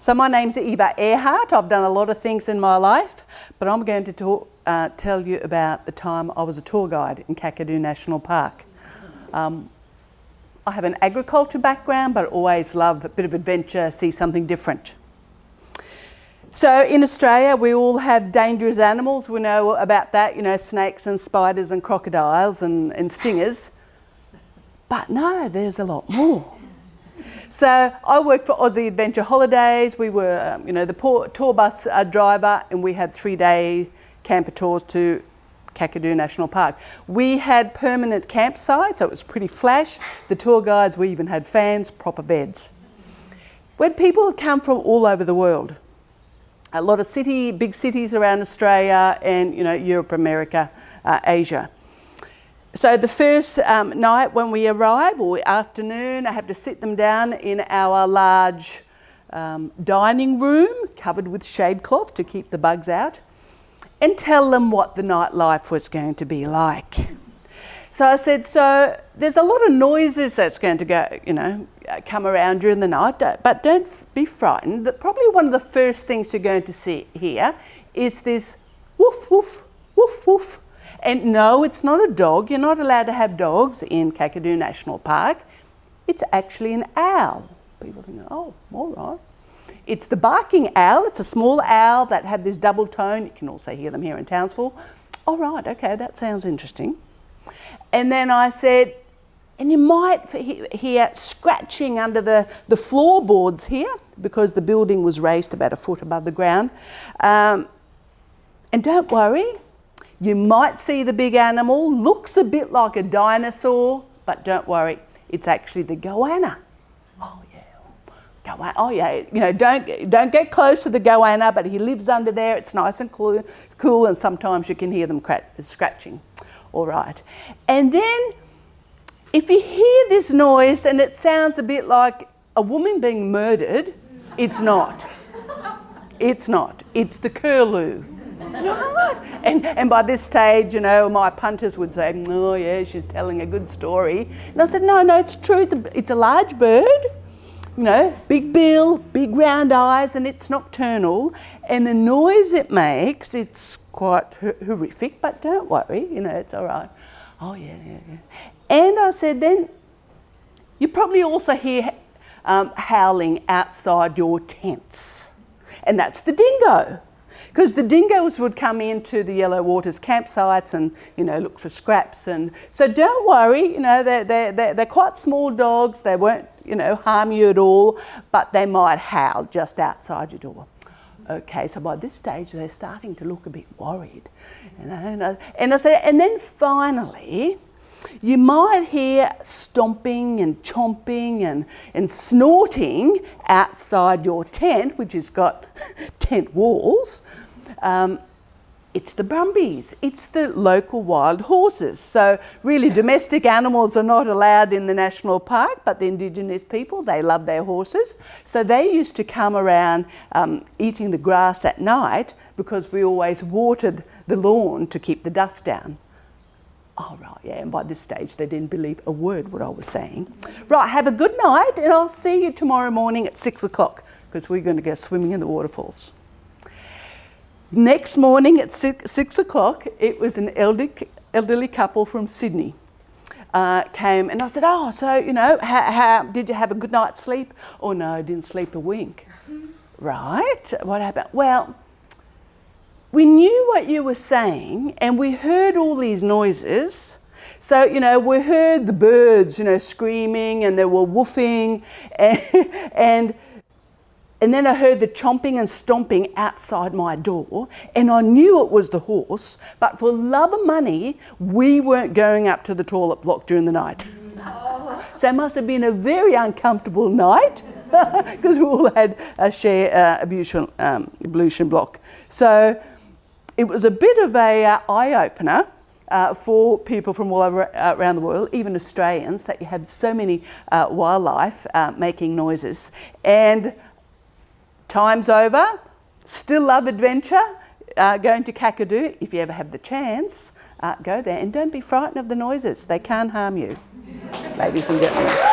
So my name's Eva Erhardt. I've done a lot of things in my life, but I'm going to tell you about the time I was a tour guide in Curlew National Park. I have an agriculture background, but always love a bit of adventure, see something different. So in Australia, we all have dangerous animals. We know about that, you know, snakes and spiders and crocodiles and stingers. But no, there's a lot more. So I worked for Aussie Adventure Holidays. We were, the tour bus driver, and we had 3-day camper tours to Curlew National Park. We had permanent campsites, so it was pretty flash. The tour guides, we even had fans, proper beds. We had people come from all over the world. A lot of big cities around Australia and, Europe, America, Asia. So the first night when we arrive, or afternoon, I have to sit them down in our large dining room covered with shade cloth to keep the bugs out and tell them what the nightlife was going to be like. So I said, so there's a lot of noises that's going to go, come around during the night, but don't be frightened. Probably one of the first things you're going to hear is this woof, woof, woof, woof. And no, it's not a dog. You're not allowed to have dogs in Curlew National Park. It's actually an owl. People think, oh, all right. It's the barking owl. It's a small owl that had this double tone. You can also hear them here in Townsville. All right, okay, that sounds interesting. And then I said, and you might hear scratching under the floorboards here because the building was raised about a foot above the ground. And don't worry. You might see the big animal, looks a bit like a dinosaur, but don't worry, it's actually the goanna. Oh yeah, goanna. Oh yeah, don't get close to the goanna, but he lives under there. It's nice and cool, and sometimes you can hear them scratching. All right, and then if you hear this noise and it sounds a bit like a woman being murdered, it's not. It's not. It's the curlew. And by this stage, my punters would say, oh yeah, she's telling a good story. And I said, no, it's true. It's a large bird, big bill, big round eyes, and it's nocturnal. And the noise it makes, it's quite horrific, but don't worry, it's all right. Oh yeah. And I said, then you probably also hear howling outside your tents. And that's the dingo. Because the dingoes would come into the Yellow Waters campsites and, look for scraps. And so don't worry, they're quite small dogs. They won't, harm you at all, but they might howl just outside your door. Okay, so by this stage, they're starting to look a bit worried. And I said, and then finally, you might hear stomping and chomping and snorting outside your tent, which has got tent walls. It's the brumbies. It's the local wild horses. So really domestic animals are not allowed in the national park, but the Indigenous people, they love their horses. So they used to come around eating the grass at night because we always watered the lawn to keep the dust down. Oh, right, yeah, and by this stage, they didn't believe a word what I was saying. Right, have a good night, and I'll see you tomorrow morning at 6 o'clock, because we're going to go swimming in the waterfalls. Next morning at 6 o'clock, it was an elderly couple from Sydney came, and I said, oh, so, how did you have a good night's sleep? Oh, no, I didn't sleep a wink. Right, what happened? Well, we knew what you were saying and we heard all these noises. So, we heard the birds, screaming and they were woofing and then I heard the chomping and stomping outside my door and I knew it was the horse, but for love of money, we weren't going up to the toilet block during the night. So it must have been a very uncomfortable night because we all had a share ablution block. So it was a bit of a eye-opener for people from all over around the world, even Australians, that you have so many wildlife making noises. And time's over, still love adventure, going to Curlew. If you ever have the chance, go there. And don't be frightened of the noises. They can't harm you, ladies and gentlemen.